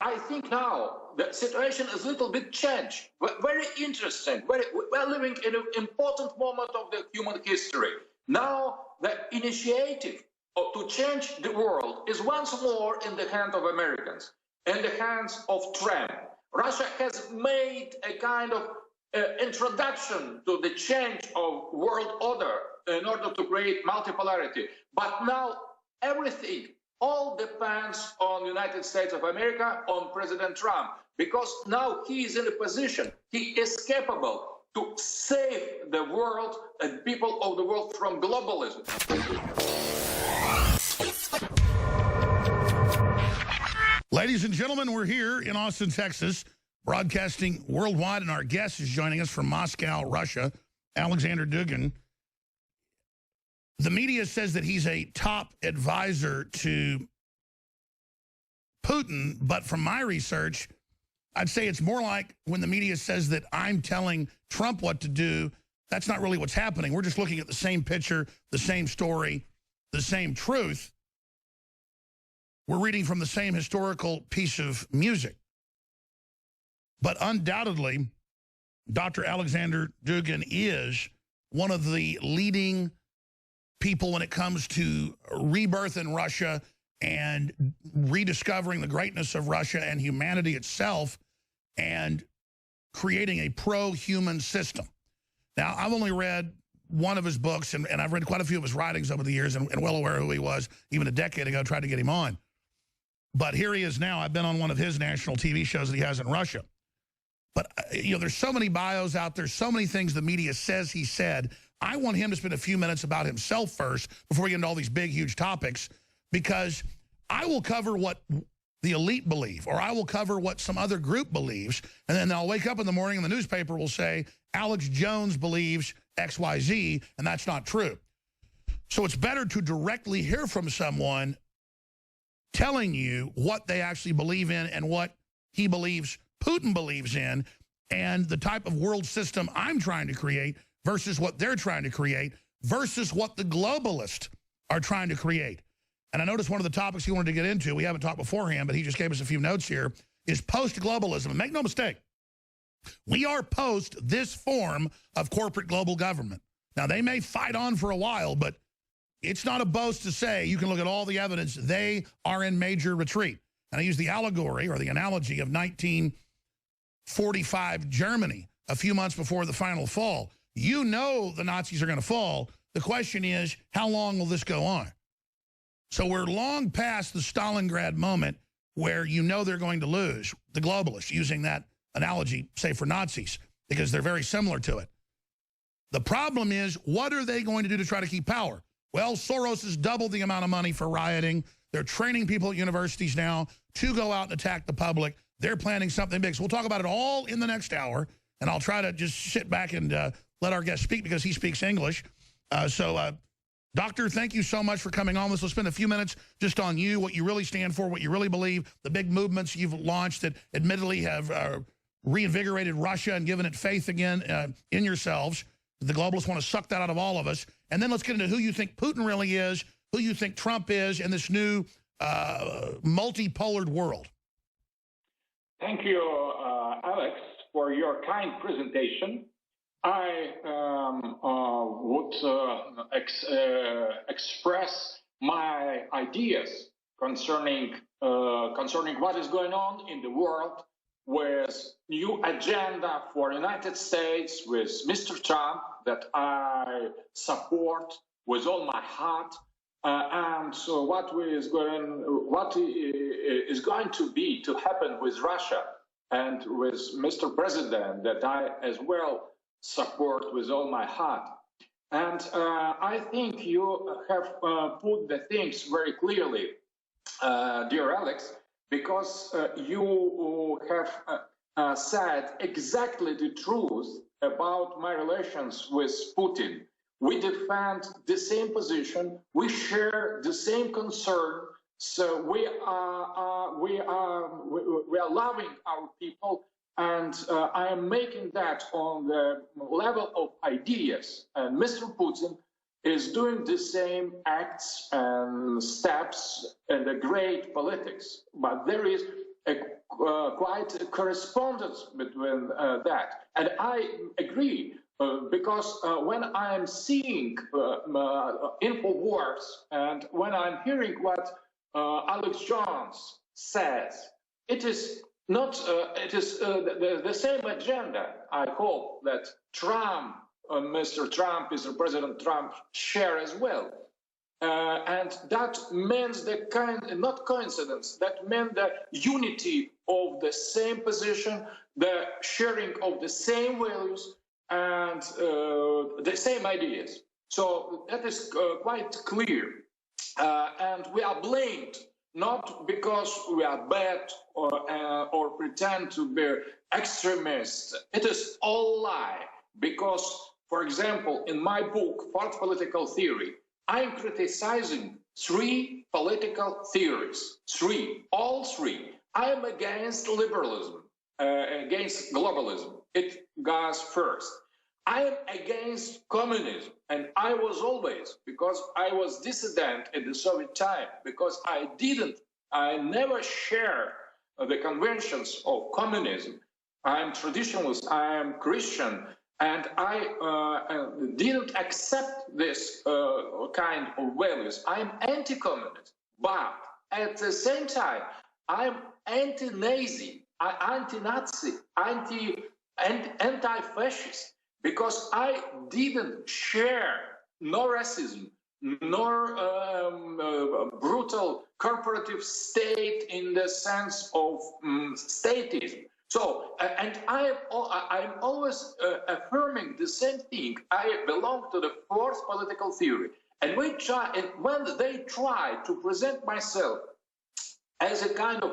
I think now the situation is a little bit changed. Very interesting. We're living in an important moment of the human history. Now the initiative to change the world is once more in the hands of Americans, in the hands of Trump. Russia has made a kind of introduction to the change of world order in order to create multipolarity. But now everything all depends on the United States of America, on President Trump, because now he is in a position, he is capable to save the world and people of the world from globalism. Ladies and gentlemen, we're here in Austin, Texas, broadcasting worldwide, and our guest is joining us from Moscow, Russia, Aleksandr Dugin. The media says that he's a top advisor to Putin, but from my research, I'd say it's more like when the media says that I'm telling Trump what to do. That's not really what's happening. We're just looking at the same picture, the same story, the same truth. We're reading from the same historical piece of music. But undoubtedly, Dr. Aleksandr Dugin is one of the leading people when it comes to rebirth in Russia and rediscovering the greatness of Russia and humanity itself and creating a pro-human system. Now, I've only read one of his books, and I've read quite a few of his writings over the years and well aware who he was. Even a decade ago, tried to get him on. But here he is now. I've been on one of his national TV shows that he has in Russia. But, you know, there's so many bios out there, so many things the media says he said. I want him to spend a few minutes about himself first before we get into all these big, huge topics, because I will cover what the elite believe, or I will cover what some other group believes, and then I'll wake up in the morning and the newspaper will say, Alex Jones believes XYZ, and that's not true. So it's better to directly hear from someone telling you what they actually believe in and what he believes Putin believes in, and the type of world system I'm trying to create versus what they're trying to create versus what the globalists are trying to create. And I noticed one of the topics he wanted to get into, we haven't talked beforehand, but he just gave us a few notes here, is post-globalism. And make no mistake, we are post this form of corporate global government. Now, they may fight on for a while, but it's not a boast to say, you can look at all the evidence, they are in major retreat. And I use the allegory or the analogy of 1945 Germany, a few months before the final fall. You know the Nazis are going to fall. The question is, how long will this go on? So we're long past the Stalingrad moment where you know they're going to lose, the globalists, using that analogy, say, for Nazis, because they're very similar to it. The problem is, what are they going to do to try to keep power? Well, Soros has doubled the amount of money for rioting. They're training people at universities now to go out and attack the public. They're planning something big. So we'll talk about it all in the next hour, and I'll try to just sit back and let our guest speak because he speaks English. Doctor, thank you so much for coming on. Let's spend a few minutes just on you, what you really stand for, what you really believe, the big movements you've launched that admittedly have reinvigorated Russia and given it faith again in yourselves. The globalists want to suck that out of all of us. And then let's get into who you think Putin really is, who you think Trump is in this new multipolar world. Thank you, Alex, for your kind presentation. I would express my ideas concerning what is going on in the world with new agenda for the United States, with Mr. Trump, that I support with all my heart, and so what is going to happen with Russia and with Mr. President, that I as well support with all my heart. And I think you have put the things very clearly, dear Alex, because you have said exactly the truth about my relations with Putin. We defend the same position, we share the same concern, so we are loving our people, and I am making that on the level of ideas. And Mr. Putin is doing the same acts and steps in the great politics. But there is a quite a correspondence between that. And I agree, because when I'm seeing Infowars and when I'm hearing what Alex Jones says, it is not, it is the same agenda, I hope, that Trump, Mr. Trump, Mr. President Trump share as well. And that means the not coincidence, that meant the unity of the same position, the sharing of the same values and the same ideas. So that is quite clear. And we are blamed not because we are bad or pretend to be extremists. It is all lie. Because, for example, in my book, Fourth Political Theory, I'm criticizing 3 political theories. 3, all 3. I am against liberalism, against globalism. It goes first. I am against communism, and I was always, because I was dissident in the Soviet time, because I never shared the conventions of communism. I'm traditionalist, I am Christian, and I didn't accept this kind of values. I'm anti-communist, but at the same time, I'm anti-Nazi, anti-Nazi, anti-fascist, because I didn't share nor racism, nor brutal corporative state in the sense of statism. So, and I'm always affirming the same thing. I belong to the fourth political theory. And when they try to present myself as a kind of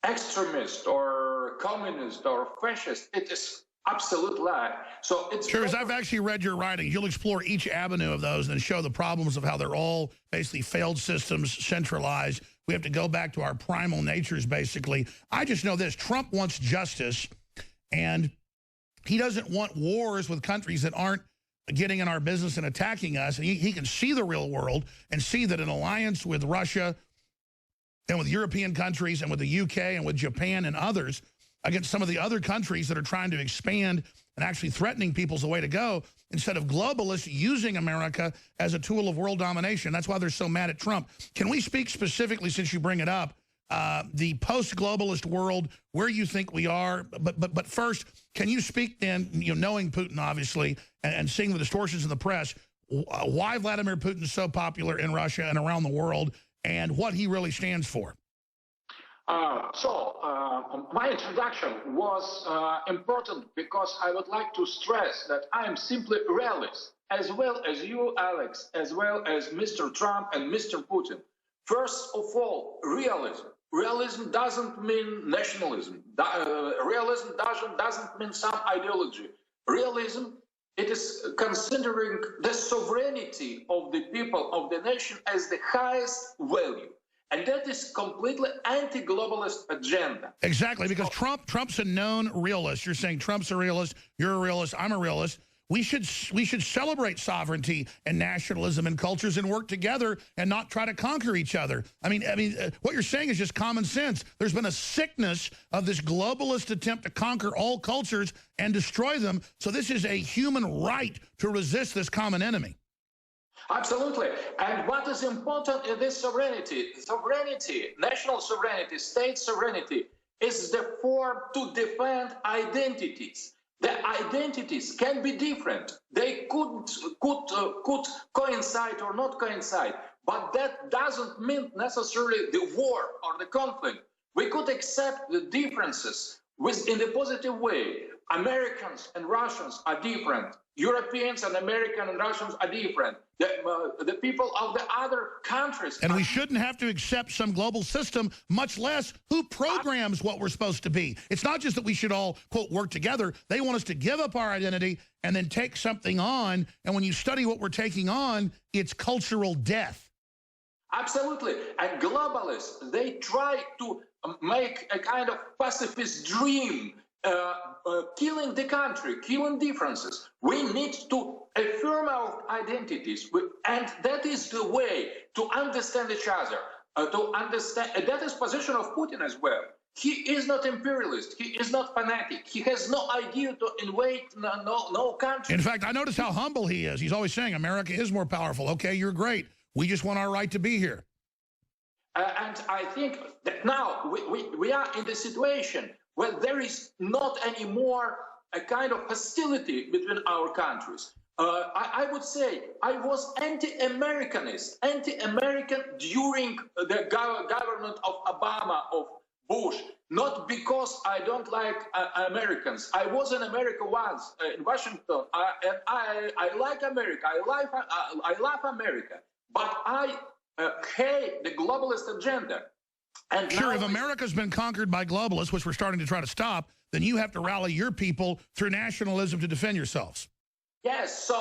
extremist or communist or fascist, it is absolute lie. So it's sure, as I've actually read your writings, you'll explore each avenue of those and show the problems of how they're all basically failed systems, centralized. We have to go back to our primal natures, basically. I just know this: Trump wants justice, and he doesn't want wars with countries that aren't getting in our business and attacking us. And he can see the real world and see that an alliance with Russia and with European countries and with the UK and with Japan and others against some of the other countries that are trying to expand and actually threatening people's the way to go, instead of globalists using America as a tool of world domination. That's why they're so mad at Trump. Can we speak specifically, since you bring it up, the post-globalist world, where you think we are? But first, can you speak then, knowing Putin, obviously, and seeing the distortions in the press, why Vladimir Putin is so popular in Russia and around the world, and what he really stands for? My introduction was important because I would like to stress that I am simply realist, as well as you, Alex, as well as Mr. Trump and Mr. Putin. First of all, realism. Realism doesn't mean nationalism. Realism doesn't mean some ideology. Realism, it is considering the sovereignty of the people, of the nation, as the highest value. And that is completely anti-globalist agenda. Exactly, because Trump's a known realist. You're saying Trump's a realist, you're a realist, I'm a realist. We should celebrate sovereignty and nationalism and cultures and work together and not try to conquer each other. I mean, what you're saying is just common sense. There's been a sickness of this globalist attempt to conquer all cultures and destroy them. So this is a human right to resist this common enemy. Absolutely. And what is important in this sovereignty, national sovereignty, state sovereignty, is the form to defend identities. The identities can be different. They could coincide or not coincide, but that doesn't mean necessarily the war or the conflict. We could accept the differences in a positive way. Americans and Russians are different. Europeans and Americans and Russians are different. The people of the other countries. And we shouldn't have to accept some global system, much less who programs what we're supposed to be. It's not just that we should all, quote, work together. They want us to give up our identity and then take something on. And when you study what we're taking on, it's cultural death. Absolutely. And globalists, they try to make a kind of pacifist dream, killing the country, killing differences. We need to affirm our identities, and that is the way to understand each other, to understand. That is position of Putin as well. He is not imperialist. He is not fanatic. He has no idea to invade no country. In fact, I notice how humble he is. He's always saying, America is more powerful. Okay, you're great. We just want our right to be here. And I think that now we are in the situation where there is not anymore a kind of hostility between our countries. I would say I was anti-Americanist, anti-American during the government of Obama, of Bush, not because I don't like Americans. I was in America once, in Washington, and I like America. I love America, but I hate the globalist agenda. And sure, if America's been conquered by globalists, which we're starting to try to stop, then you have to rally your people through nationalism to defend yourselves. Yes, so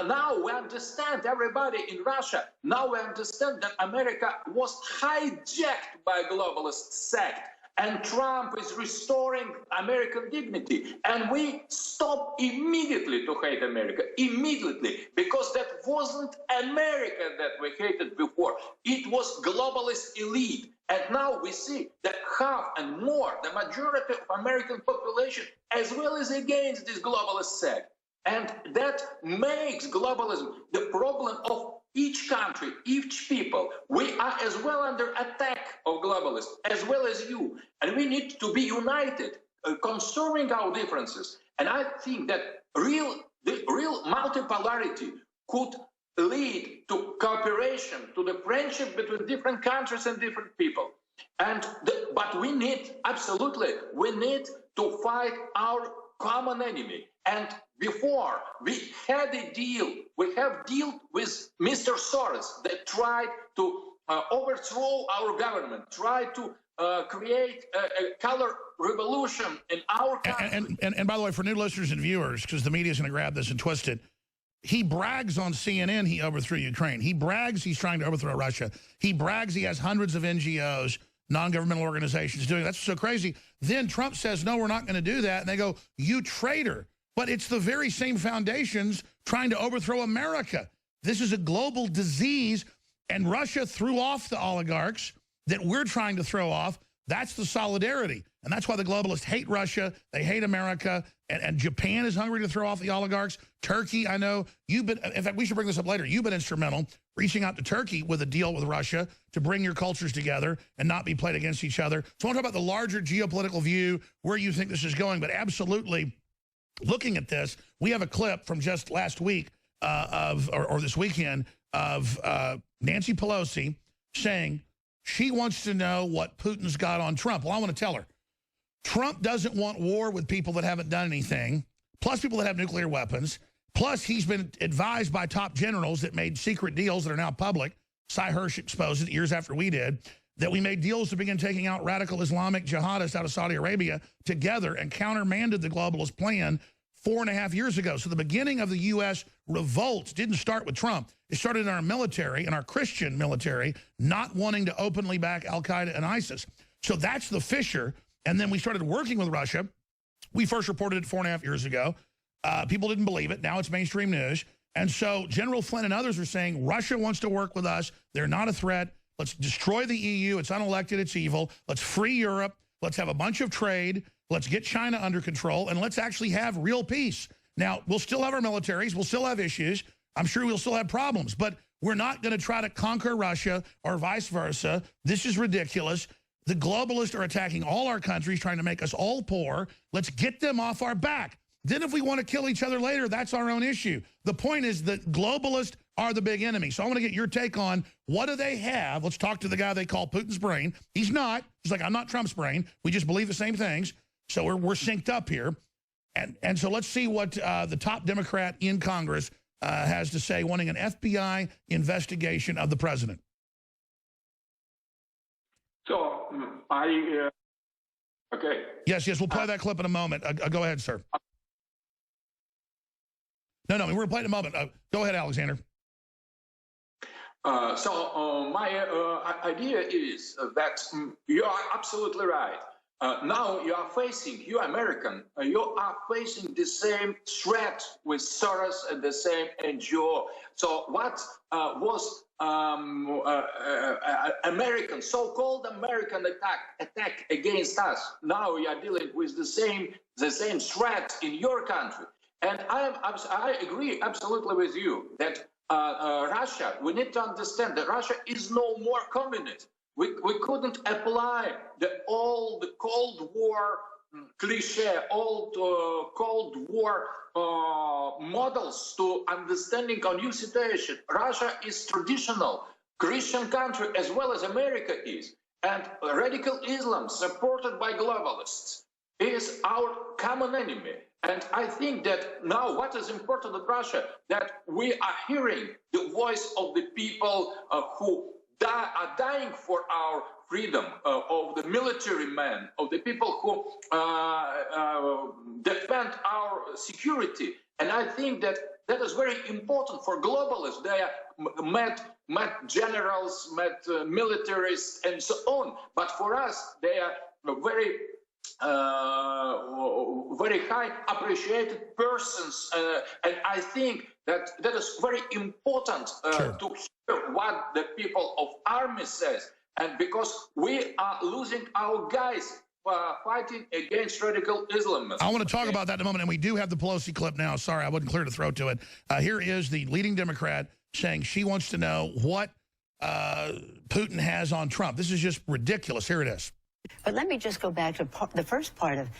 now we understand, everybody in Russia, now we understand that America was hijacked by a globalist sect, and Trump is restoring American dignity. And we stop immediately to hate America, immediately, because that wasn't America that we hated before. It was globalist elite. And now we see that half and more, the majority of American population, as well as against this globalist sect. And that makes globalism the problem of each country, each people. We are as well under attack of globalists, as well as you. And we need to be united concerning our differences. And I think that the real multipolarity could lead to cooperation, to the friendship between different countries and different people. But we need, absolutely, we need to fight our common enemy. And before we had a deal, we have dealt with Mr. Soros that tried to overthrow our government, tried to create a color revolution in our country. And by the way, for new listeners and viewers, because the media is going to grab this and twist it, he brags on CNN he overthrew Ukraine. He brags he's trying to overthrow Russia. He brags he has hundreds of NGOs, non-governmental organizations doing it. That's so crazy. Then Trump says, no, we're not going to do that. And they go, you traitor. But it's the very same foundations trying to overthrow America. This is a global disease, and Russia threw off the oligarchs that we're trying to throw off. That's the solidarity. And that's why the globalists hate Russia. They hate America. And Japan is hungry to throw off the oligarchs. Turkey, I know. You've been, in fact, we should bring this up later. You've been instrumental reaching out to Turkey with a deal with Russia to bring your cultures together and not be played against each other. So I want to talk about the larger geopolitical view, where you think this is going. But absolutely, looking at this, we have a clip from just last week or this weekend of Nancy Pelosi saying she wants to know what Putin's got on Trump. Well, I want to tell her, Trump doesn't want war with people that haven't done anything, plus people that have nuclear weapons, plus he's been advised by top generals that made secret deals that are now public. Cy Hirsch exposed it years after we did, that we made deals to begin taking out radical Islamic jihadists out of Saudi Arabia together and countermanded the globalist plan 4.5 years ago. So the beginning of the U.S. revolt didn't start with Trump. It started in our military, in our Christian military, not wanting to openly back al-Qaeda and ISIS. So that's the fissure. And then we started working with Russia. We first reported it 4.5 years ago. People didn't believe it. Now it's mainstream news. And so General Flynn and others are saying Russia wants to work with us. They're not a threat. Let's destroy the EU. It's unelected. It's evil. Let's free Europe. Let's have a bunch of trade. Let's get China under control. And let's actually have real peace. Now, we'll still have our militaries. We'll still have issues. I'm sure we'll still have problems. But we're not going to try to conquer Russia or vice versa. This is ridiculous. The globalists are attacking all our countries, trying to make us all poor. Let's get them off our back. Then if we want to kill each other later, that's our own issue. The point is that globalists are the big enemy. So I want to get your take on what do they have? Let's talk to the guy they call Putin's brain. He's not. He's like, I'm not Trump's brain. We just believe the same things. So we're synced up here. And so let's see what the top Democrat in Congress has to say, wanting an FBI investigation of the president. So okay. Yes, we'll play that clip in a moment. Go ahead, sir. No, we're going to play it in a moment. Go ahead, Alexander. My idea is that you are absolutely right. Now you are facing, you American, you are facing the same threat with Soros and the same NGO. So what was American, so-called American attack against us. Now we are dealing with the same threat in your country. And I agree absolutely with you that Russia, we need to understand that Russia is no more communist. We couldn't apply the old Cold War cliche, old Cold War models to understanding a new situation. Russia is traditional Christian country as well as America is. And radical Islam, supported by globalists, is our common enemy. And I think that now what is important in Russia, that we are hearing the voice of the people who are dying for our freedom, of the military men, of the people who defend our security. And I think that that is very important for globalists. They met generals, met militaries, and so on. But for us, they are very high appreciated persons, and I think that that is very important to hear what the people of army says, and because we are losing our guys fighting against radical Islamism. I want to talk about that in a moment, and we do have the Pelosi clip now. Sorry, I wasn't clear to throw to it. Here is the leading Democrat saying she wants to know what Putin has on Trump. This is just ridiculous. Here it is. But let me just go back to the first part of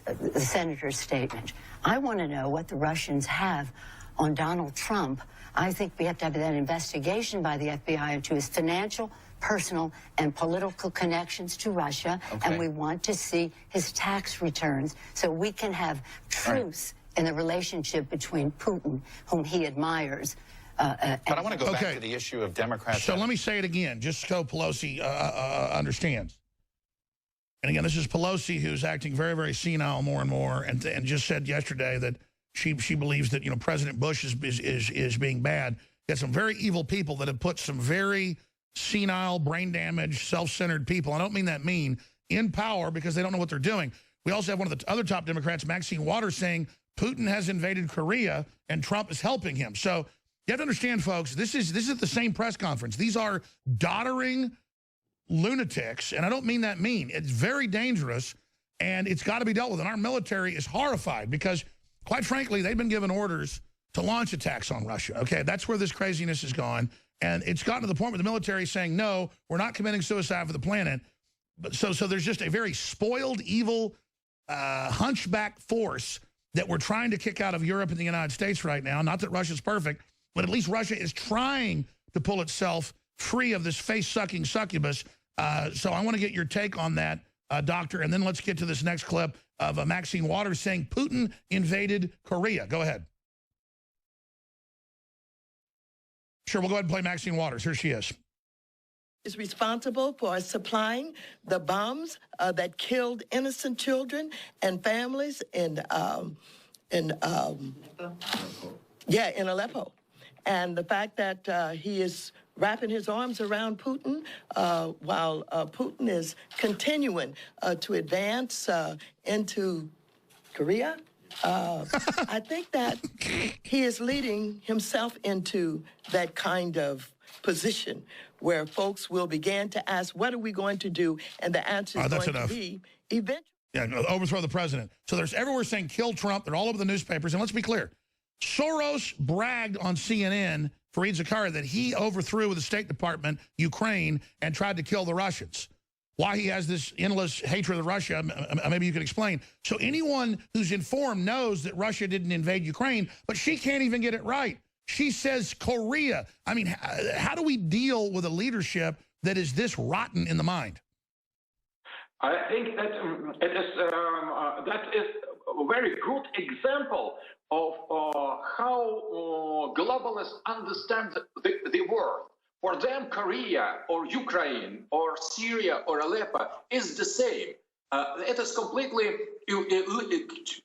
the senator's statement. I want to know what the Russians have on Donald Trump. I think we have to have that investigation by the FBI into his financial, personal, and political connections to Russia. Okay. And we want to see his tax returns so we can have truth in the relationship between Putin, whom he admires. But I want to go back to the issue of Democrats. So let me say it again, just so Pelosi understands. And again, this is Pelosi, who's acting very, very senile more and more, and just said yesterday that she believes that, you know, President Bush is being bad. Got some very evil people that have put some very senile, brain damaged, self-centered people, I don't mean that mean, in power because they don't know what they're doing. We also have one of the other top Democrats, Maxine Waters, saying Putin has invaded Korea and Trump is helping him. So you have to understand, folks, this is the same press conference. These are doddering lunatics, and I don't mean that mean. It's very dangerous, and it's got to be dealt with. And our military is horrified because, quite frankly, they've been given orders to launch attacks on Russia. Okay, that's where this craziness has gone. And it's gotten to the point where the military is saying, no, we're not committing suicide for the planet. But so there's just a very spoiled, evil, hunchback force that we're trying to kick out of Europe and the United States right now. Not that Russia's perfect, but at least Russia is trying to pull itself free of this face-sucking succubus. So I want to get your take on that, Doctor, and then let's get to this next clip of Maxine Waters saying Putin invaded Korea. Go ahead. Sure, we'll go ahead and play Maxine Waters. Here she is. Is responsible for supplying the bombs that killed innocent children and families in Aleppo. And the fact that he is wrapping his arms around Putin while Putin is continuing to advance into Korea. I think that he is leading himself into that kind of position where folks will begin to ask, what are we going to do? And the answer is going to be eventually. Yeah, overthrow the president. So there's everywhere saying kill Trump. They're all over the newspapers. And let's be clear. Soros bragged on CNN, Fareed Zakaria, that he overthrew with the State Department Ukraine and tried to kill the Russians. Why he has this endless hatred of Russia, maybe you could explain. So anyone who's informed knows that Russia didn't invade Ukraine, but she can't even get it right. She says Korea. I mean, how do we deal with a leadership that is this rotten in the mind? I think that that is a very good example of how globalists understand the world. For them, Korea or Ukraine or Syria or Aleppo is the same. It is completely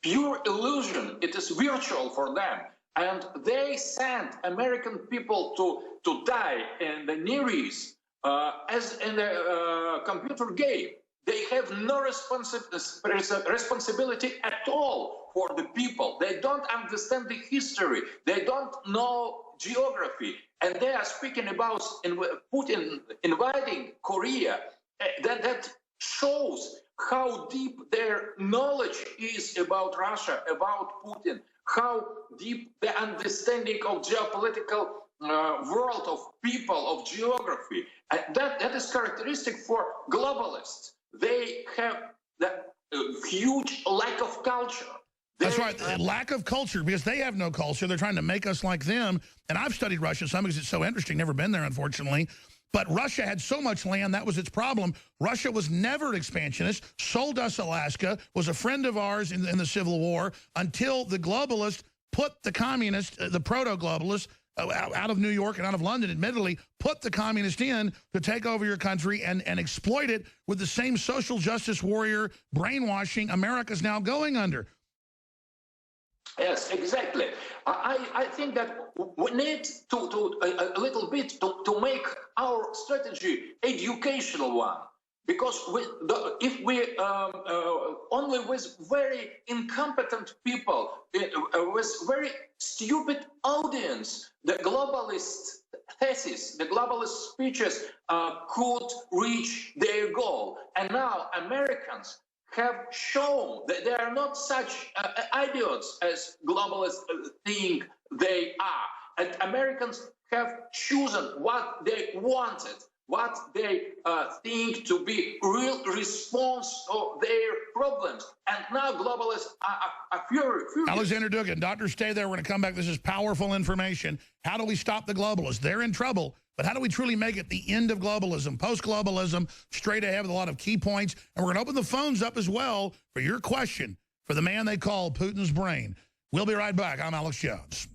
pure illusion. It is virtual for them. And they sent American people to die in the Near East as in a computer game. They have no responsibility at all for the people. They don't understand the history. They don't know geography. And they are speaking about Putin invading Korea. That shows how deep their knowledge is about Russia, about Putin, how deep the understanding of geopolitical world, of people, of geography. And that is characteristic for globalists. They have that huge lack of culture. That's right, lack of culture, because they have no culture. They're trying to make us like them. And I've studied Russia some because it's so interesting, never been there, unfortunately. But Russia had so much land, that was its problem. Russia was never expansionist, sold us Alaska, was a friend of ours in the Civil War, until the globalists put the communists, the proto-globalists, out of New York and out of London, admittedly, put the communist in to take over your country and exploit it with the same social justice warrior brainwashing America's now going under. Yes, exactly. I think that we need to a little bit to make our strategy educational one, because if we only with very incompetent people, with very stupid audience, the globalist thesis, the globalist speeches could reach their goal. And now Americans have shown that they are not such idiots as globalists think they are. And Americans have chosen what they wanted, what they think to be real response to their problems. And now globalists are furious. Aleksandr Dugin, doctor, stay there. We're going to come back. This is powerful information. How do we stop the globalists? They're in trouble. But how do we truly make it the end of globalism, post-globalism, straight ahead with a lot of key points? And we're going to open the phones up as well for your question for the man they call Putin's brain. We'll be right back. I'm Alex Jones.